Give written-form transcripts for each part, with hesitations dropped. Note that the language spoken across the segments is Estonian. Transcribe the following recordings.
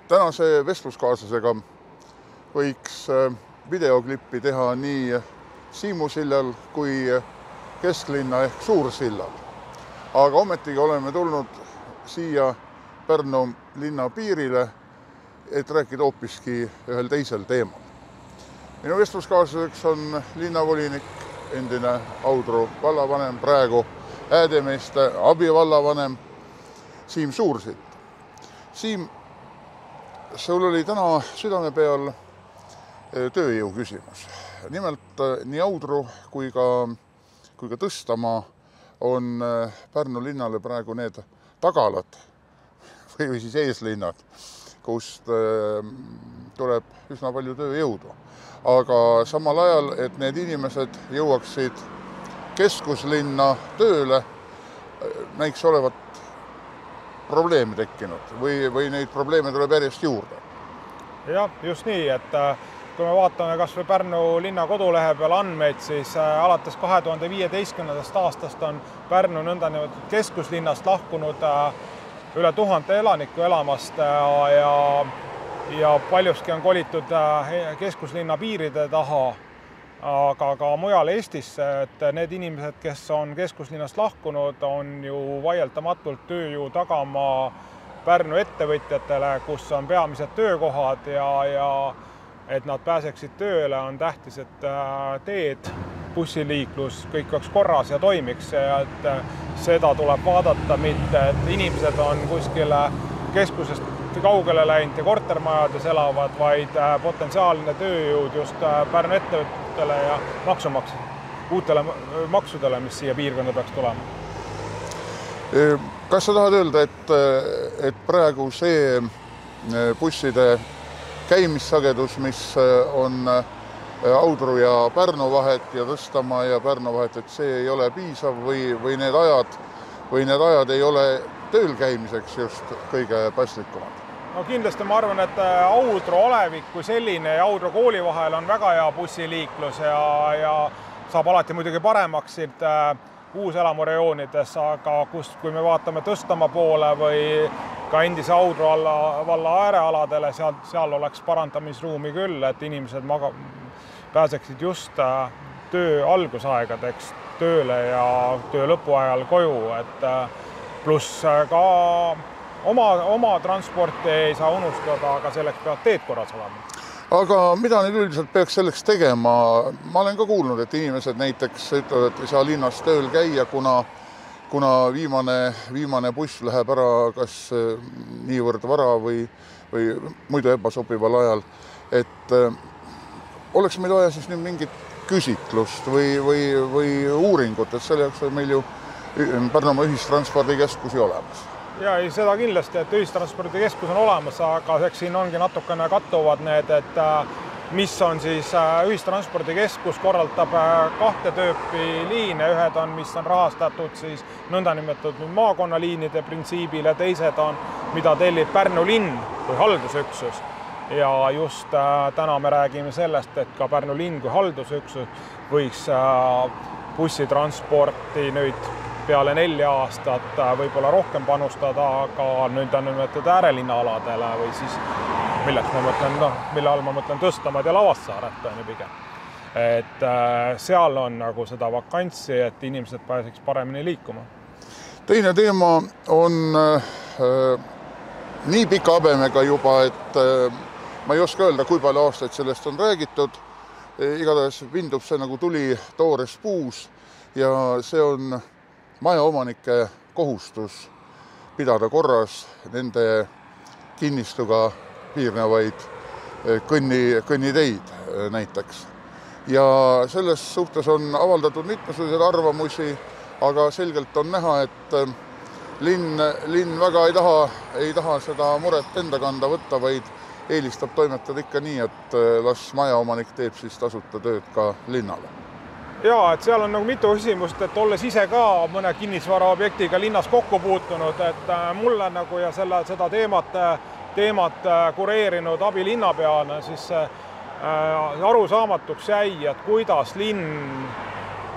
tänase vestluskaaslasega võiks videoklippi teha nii Siimu sillal kui kesklinna ehk Suursillal. Aga ometigi oleme tulnud siia Pärnu linna piirile, et rääkida hoopiski ühel teisel teemal. Minu vestluskaaslaseks on linnavolinik, endine Audru vallavanem, praegu Häädemeeste abivallavanem Siim Suursild. Siim, sul oli täna südame peal tööjõu küsimus. Nimelt nii Audru kui ka Tõstamaa on Pärnu linnale praegu need tagalad või siis eeslinnad, kust tuleb üsna palju tööjõudu. Aga samal ajal, et need inimesed jõuaksid keskuslinna tööle, näiks olevat probleemi tekkinud või neid probleeme tuleb järjest juurde. Jah, just nii, et kui me vaatame kas või Pärnu linna kodulehe peal andmeid, siis alates 2015. aastast on Pärnu nõndanimetatud keskuslinnast lahkunud üle 1000 elaniku elamast ja paljuski on kolitud keskuslinna piiride taha, aga ka mujal Eestisse, et need inimesed, kes on keskuslinnast lahkunud, on ju vaieldamatult tööjõu tagamaa Pärnu ettevõtjatele, kus on peamised töökohad ja et nad pääseksid tööle, on tähtis, et teed, bussiliiklus, kõik oleks korras ja toimiks, et seda tuleb vaadata, mitte et inimesed on kuskile keskusest kaugele läinud ja kortermajades elavad, vaid potentsiaalne tööjõud just Pärnu ettevõtjatele ja uutele maksudele, mis siia piirkonda peaks tulema. Kas sa tahad öelda, et praegu see busside käimissagedus, mis on Audru ja Pärnu vahet ja Tõstamaa ja Pärnu vahet, et see ei ole piisav või need ajad ei ole tööl käimiseks just kõige paslikumad? No kindlasti ma arvan, et Audru olevik kui selline ja Audru kooli vahel on väga hea bussiliiklus ja saab alati muidugi paremaks siit uuselamurejoonides, aga kui me vaatame Tõstamaa poole või ka endise Audru valla äärealadele, seal oleks parandamisruumi küll, et inimesed pääseksid just töö algusaegadeks tööle ja töö lõpuajal koju, et pluss ka oma transporti ei saa unustada, aga selleks peavad teed korras olema. Aga mida nüüd üldiselt peaks selleks tegema? Ma olen ka kuulnud, et inimesed näiteks ütlevad, et ei saa linnas tööl käia, kuna viimane buss läheb ära kas niivõrd vara või muidu ebasobival ajal. Et oleks meil vaja siis nüüd mingit küsitlust või uuringut, et selle jaoks on meil ju Pärnumaa ühistranspordikeskusi olemas. Ja seda kindlasti, et ühistranspordikeskus on olemas, aga siin ongi natukene kattuvad need, et mis on siis ühistranspordikeskus korraldab kahte tüüpi liine, ühed on, mis on rahastatud siis nõndanimetatud maakonnaliinide printsiibil ja teised on, mida tellib Pärnu linn kui haldusüksus. Ja just täna me räägime sellest, et ka Pärnu linn kui haldusüksus võiks bussitransporti nüüd peale 4 aastat võib-olla rohkem panustada, aga nüüd on nimetatud äärelinna aladele või siis milleks ma mõtlen, mille all ma mõtlen Tõstamaad ja Lavassaaret on ju pigem. Et seal on nagu seda vakantsi, et inimesed pääseks paremini liikuma. Teine teema on nii pika habemega juba, et ma ei oska öelda, kui palju aastaid sellest on räägitud. Igatahes vindub see nagu tuli toores puus ja see on majaomanike kohustus pidada korras nende kinnistuga piirnevaid kõnniteid näiteks. Ja selles suhtes on avaldatud mitmesuguseid arvamusi, aga selgelt on näha, et linn väga ei taha seda muret enda kanda võtta, vaid eelistab toimetada ikka nii, et las majaomanik teeb siis tasuta tööd ka linnale. Jaa, et seal on nagu mitu küsimust, et olles ise ka mõne kinnisvaraobjektiga linnas kokku puutunud, et mulle nagu ja seda teemat kureerinud abilinnapeana siis arusaamatuks jäi, et kuidas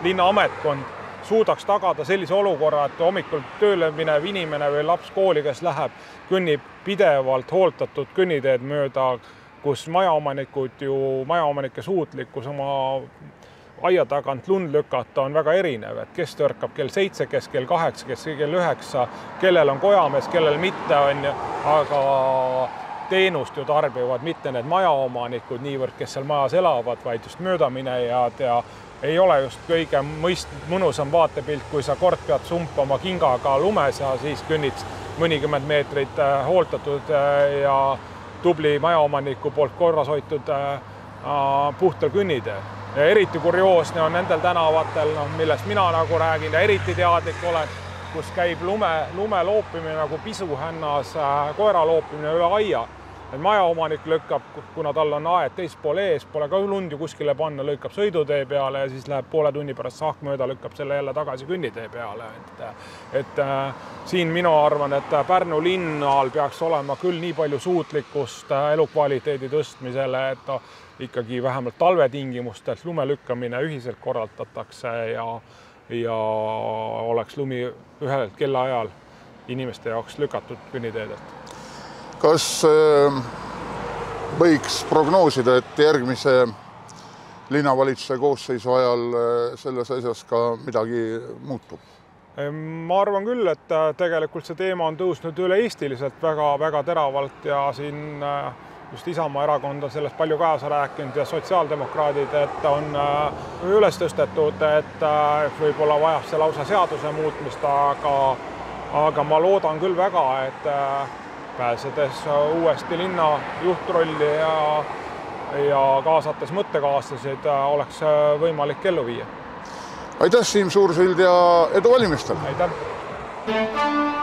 linnaametkond suudaks tagada sellise olukorra, et hommikul tööle minev inimene või laps kooli, kes läheb, kõnnib pidevalt hooltatud kõnniteed mööda, kus majaomanike suutlikkus oma aia tagant lund lükata on väga erinev, et kes tõrkab kell 7, kes kell 8, kes kell 9, kellel on kojamees, kellel mitte on, aga teenust ju tarbivad mitte need majaomanikud niivõrd, kes seal majas elavad, vaid just möödaminejad ja ei ole just kõige mõnusam vaatepilt, kui sa kord pead sumpama kingaga lumes ja siis kõnnid mõnikümmend meetrit hooltatud ja tubli majaomaniku poolt korras hoitud puhtal kõnniteel. Ja eriti kurioosne on nendel tänavatel, millest mina nagu räägin ja eriti teadlik olen, kus käib lume loopimine nagu pisuhännas koera loopimine üle aia. Majaomanik lükkab, kuna tal on aed teispool ees, pole ka lund ju kuskile panna, lükkab sõidutee peale ja siis läheb poole tunni pärast sahk mööda, lükkab selle jälle tagasi kõnnitee peale. Et siin minu arvan, et Pärnu linnal peaks olema küll nii palju suutlikkust elukvaliteedi tõstmisele, et ikkagi vähemalt talvetingimustelt lume lükkamine ühiselt korraldatakse ja oleks lumi ühel kellaajal inimeste jaoks lükatud kõnniteedelt. Kas võiks prognoosida, et järgmise linnavalitsuse koosseisu ajal selles asjas ka midagi muutub? Ma arvan küll, et tegelikult see teema on tõusnud üle-eestiliselt väga teravalt ja siin just Isamaa erakond on sellest palju kaasa rääkinud ja sotsiaaldemokraadid, et on üles tõstetud, et võib-olla vajab see lausa seaduse muutmist, aga ma loodan küll väga, et pääsedes uuesti linna juhtrolli ja kaasates mõttekaaslased oleks võimalik ellu viia. Aitäh, Siim Suursild ja edu valimistel! Aitäh!